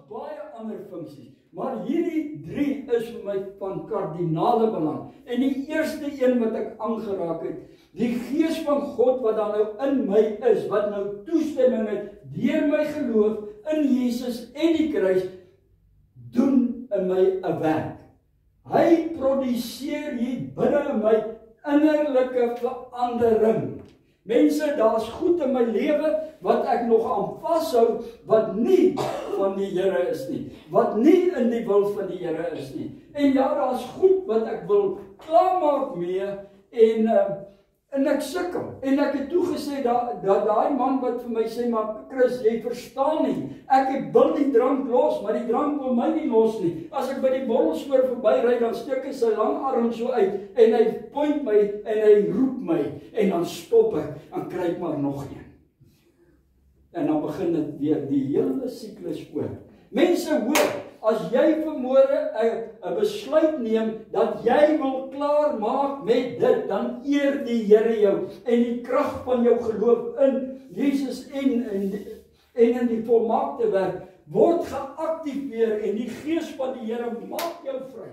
baie ander funksies, maar hierdie 3 is vir my van kardinale belang. En die eerste een wat ek aangeraak het, die Gees van God wat dan nou in my is, wat nou toestemming het, deur my geloof in Jesus en die kruis, doen in my 'n werk. Hy produseer hier binne in my innerlike verandering. Mense, daar's goed in my lewe wat ek nog aan vashou, wat nie van die Here is nie, wat nie in die wil van die Here is nie. En ja, daar's goed wat ek wil klaarmaak mee en ek sukkel. En ek het toe gesê dat daai man wat vir my sê, maar Chris, jy verstaan nie. Ek wil die drank los, maar die drank wil my nie los nie. As ek by die borrelspoor verbyry, dan steek hy sy lang arm so uit en hy point my en hy roep my en dan stop ek en kry ek maar nog een. En dan begin dit weer die hele siklus oor. Mense, hoor, as jy vanmôre 'n besluit neem dat jy wil klaar maak met dit, dan eer die Here jou en die krag van jou geloof in Jesus en in die volmaakte werk word geaktiveer en die Gees van die Here maak jou vry.